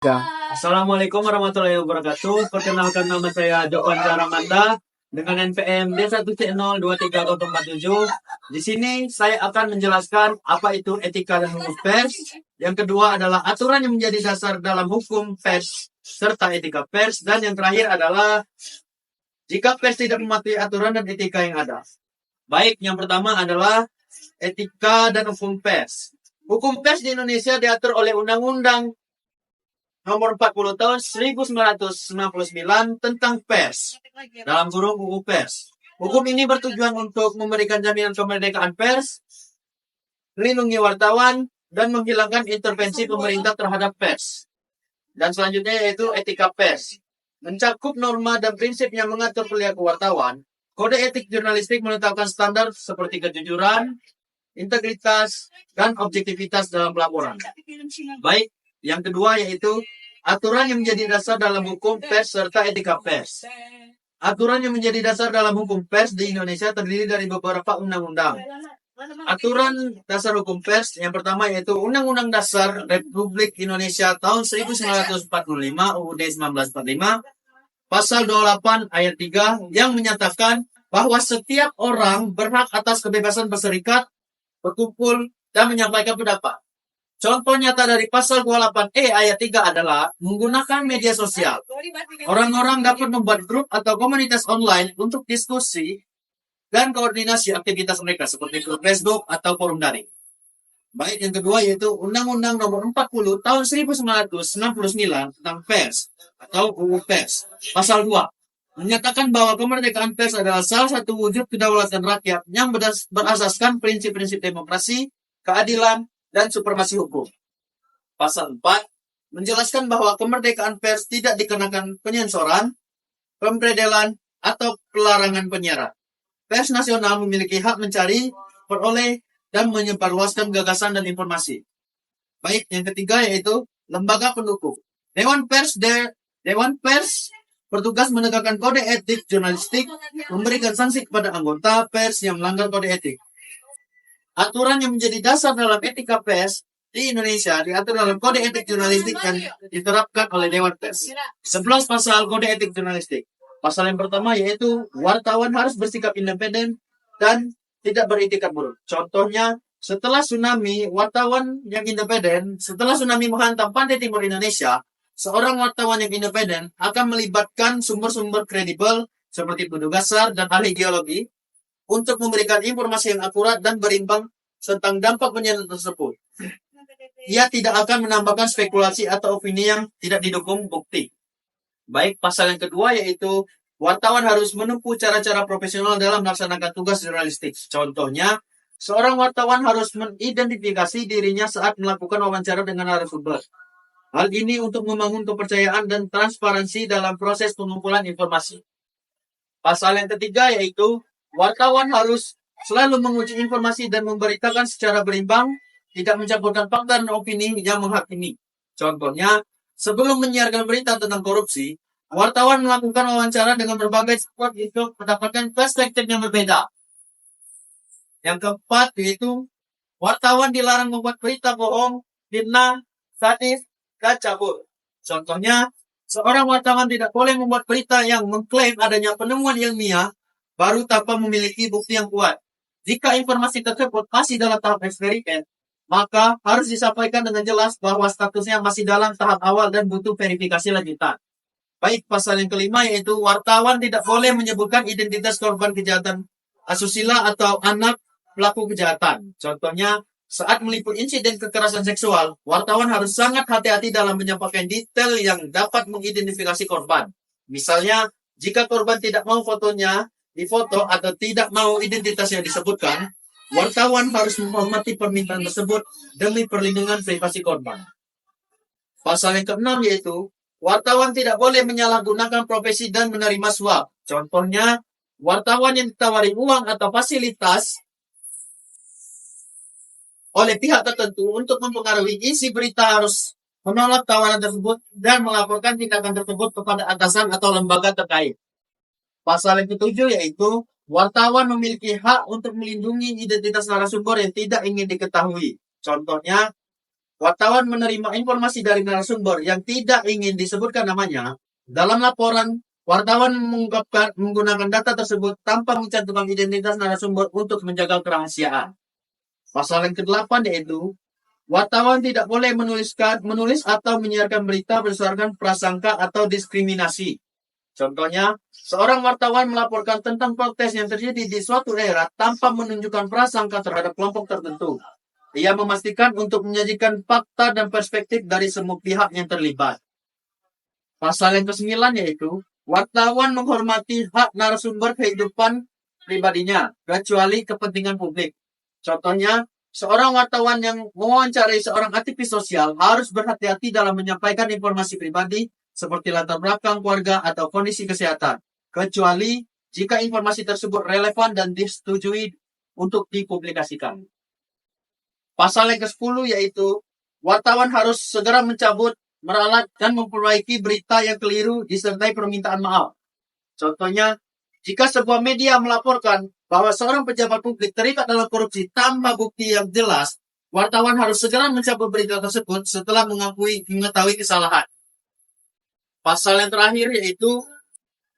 Assalamualaikum warahmatullahi wabarakatuh. Perkenalkan, nama saya Jovan Caramanda dengan NPM D1C02347. Di sini saya akan menjelaskan apa itu etika dan hukum pers. Yang kedua adalah aturan yang menjadi dasar dalam hukum pers serta etika pers. Dan yang terakhir adalah jika pers tidak mematuhi aturan dan etika yang ada. Baik, yang pertama adalah etika dan hukum pers. Hukum pers di Indonesia diatur oleh Undang-Undang Nomor 40 tahun 1999 tentang pers, dalam kurung hukum pers. Hukum ini bertujuan untuk memberikan jaminan kemerdekaan pers, melindungi wartawan, dan menghilangkan intervensi pemerintah terhadap pers. Dan selanjutnya yaitu etika pers. Mencakup norma dan prinsip yang mengatur perilaku wartawan. Kode etik jurnalistik menetapkan standar seperti kejujuran, integritas, dan objektivitas dalam pelaporan. Baik, yang kedua yaitu aturan yang menjadi dasar dalam hukum pers serta etika pers. Aturan yang menjadi dasar dalam hukum pers di Indonesia terdiri dari beberapa undang-undang. Aturan dasar hukum pers yang pertama yaitu Undang-Undang Dasar Republik Indonesia tahun 1945 UUD 1945 pasal 28 ayat 3 yang menyatakan bahwa setiap orang berhak atas kebebasan berserikat, berkumpul, dan menyampaikan pendapat. Contoh nyata dari pasal 28E ayat 3 adalah menggunakan media sosial. Orang-orang dapat membuat grup atau komunitas online untuk diskusi dan koordinasi aktivitas mereka seperti grup Facebook atau forum daring. Baik, yang kedua yaitu Undang-Undang Nomor 40 Tahun 1969 tentang pers atau UU Pers. Pasal 2 menyatakan bahwa kemerdekaan pers adalah salah satu wujud kedaulatan rakyat yang berasaskan prinsip-prinsip demokrasi, keadilan, dan supremasi hukum. Pasal 4 menjelaskan bahwa kemerdekaan pers tidak dikenakan penyensoran, pemberedelan, atau pelarangan penyiaran. Pers nasional memiliki hak mencari, peroleh, dan menyebarluaskan gagasan dan informasi. Baik, yang ketiga yaitu lembaga pendukung. Dewan Pers bertugas menegakkan kode etik jurnalistik, memberikan sanksi kepada anggota pers yang melanggar kode etik. Aturan yang menjadi dasar dalam etika pers di Indonesia diatur dalam kode etik jurnalistik yang diterapkan oleh Dewan Pers. 11 pasal kode etik jurnalistik. Pasal yang pertama yaitu wartawan harus bersikap independen dan tidak beretikat buruk. Contohnya, setelah tsunami, wartawan yang independen, setelah tsunami menghantam pantai timur Indonesia, seorang wartawan yang independen akan melibatkan sumber-sumber kredibel seperti petugas SAR dan ahli geologi untuk memberikan informasi yang akurat dan berimbang tentang dampak bencana tersebut. Ia tidak akan menambahkan spekulasi atau opini yang tidak didukung bukti. Baik, pasal yang kedua yaitu wartawan harus menempuh cara-cara profesional dalam melaksanakan tugas jurnalistik. Contohnya, seorang wartawan harus mengidentifikasi dirinya saat melakukan wawancara dengan narasumber. Hal ini untuk membangun kepercayaan dan transparansi dalam proses pengumpulan informasi. Pasal yang ketiga yaitu wartawan harus selalu menguji informasi dan memberitakan secara berimbang, tidak mencampurkan fakta dan opini yang menghakimi. Contohnya, sebelum menyiarkan berita tentang korupsi, wartawan melakukan wawancara dengan berbagai spot untuk mendapatkan perspektif yang berbeda. Yang keempat yaitu wartawan dilarang membuat berita bohong, fitnah, sadis, dan cabul. Contohnya, seorang wartawan tidak boleh membuat berita yang mengklaim adanya penemuan ilmiah baru tanpa memiliki bukti yang kuat. Jika informasi tersebut masih dalam tahap eksperimen, maka harus disampaikan dengan jelas bahwa statusnya masih dalam tahap awal dan butuh verifikasi lanjutan. Baik, pasal yang kelima yaitu wartawan tidak boleh menyebutkan identitas korban kejahatan asusila atau anak pelaku kejahatan. Contohnya, saat meliput insiden kekerasan seksual, wartawan harus sangat hati-hati dalam menyampaikan detail yang dapat mengidentifikasi korban. Misalnya, jika korban tidak mau fotonya difoto atau tidak mau identitasnya disebutkan, wartawan harus menghormati permintaan tersebut demi perlindungan privasi korban. Pasal yang keenam yaitu wartawan tidak boleh menyalahgunakan profesi dan menerima suap. Contohnya, wartawan yang ditawari uang atau fasilitas oleh pihak tertentu untuk mempengaruhi isi berita harus menolak tawaran tersebut dan melaporkan tindakan tersebut kepada atasan atau lembaga terkait. Pasal yang ketujuh yaitu wartawan memiliki hak untuk melindungi identitas narasumber yang tidak ingin diketahui. Contohnya, wartawan menerima informasi dari narasumber yang tidak ingin disebutkan namanya, dalam laporan, wartawan menggunakan data tersebut tanpa mencantumkan identitas narasumber untuk menjaga kerahasiaan. Pasal yang ke-8 yaitu, wartawan tidak boleh menulis atau menyiarkan berita berdasarkan prasangka atau diskriminasi. Contohnya, seorang wartawan melaporkan tentang protes yang terjadi di suatu daerah tanpa menunjukkan prasangka terhadap kelompok tertentu. Ia memastikan untuk menyajikan fakta dan perspektif dari semua pihak yang terlibat. Pasal yang ke-9 yaitu, wartawan menghormati hak narasumber kehidupan pribadinya, kecuali kepentingan publik. Contohnya, seorang wartawan yang mewawancarai seorang aktivis sosial harus berhati-hati dalam menyampaikan informasi pribadi seperti latar belakang keluarga atau kondisi kesehatan, kecuali jika informasi tersebut relevan dan disetujui untuk dipublikasikan. Pasal yang ke-10 yaitu, wartawan harus segera mencabut, meralat, dan memperbaiki berita yang keliru disertai permintaan maaf. Contohnya, jika sebuah media melaporkan bahwa seorang pejabat publik terlibat dalam korupsi tanpa bukti yang jelas, wartawan harus segera mencabut berita tersebut setelah mengetahui kesalahan. Pasal yang terakhir yaitu,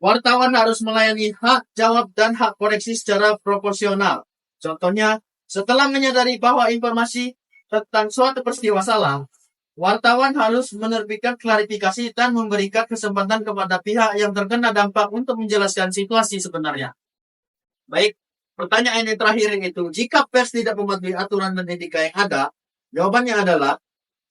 wartawan harus melayani hak jawab dan hak koreksi secara proporsional. Contohnya, setelah menyadari bahwa informasi tentang suatu peristiwa salah, wartawan harus menerbitkan klarifikasi dan memberikan kesempatan kepada pihak yang terkena dampak untuk menjelaskan situasi sebenarnya. Baik, pertanyaan yang terakhir itu, jika pers tidak mematuhi aturan dan etika yang ada, jawabannya adalah,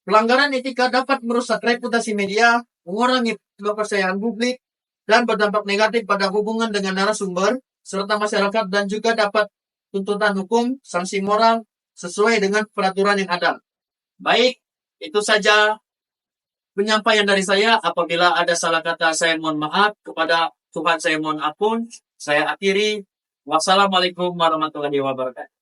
pelanggaran etika dapat merusak reputasi media, mengurangi kepercayaan publik, dan berdampak negatif pada hubungan dengan narasumber, serta masyarakat, dan juga dapat tuntutan hukum, sanksi moral, sesuai dengan peraturan yang ada. Baik, itu saja penyampaian dari saya. Apabila ada salah kata, saya mohon maaf. Kepada Tuhan saya mohon ampun. Saya akhiri. Wassalamualaikum warahmatullahi wabarakatuh.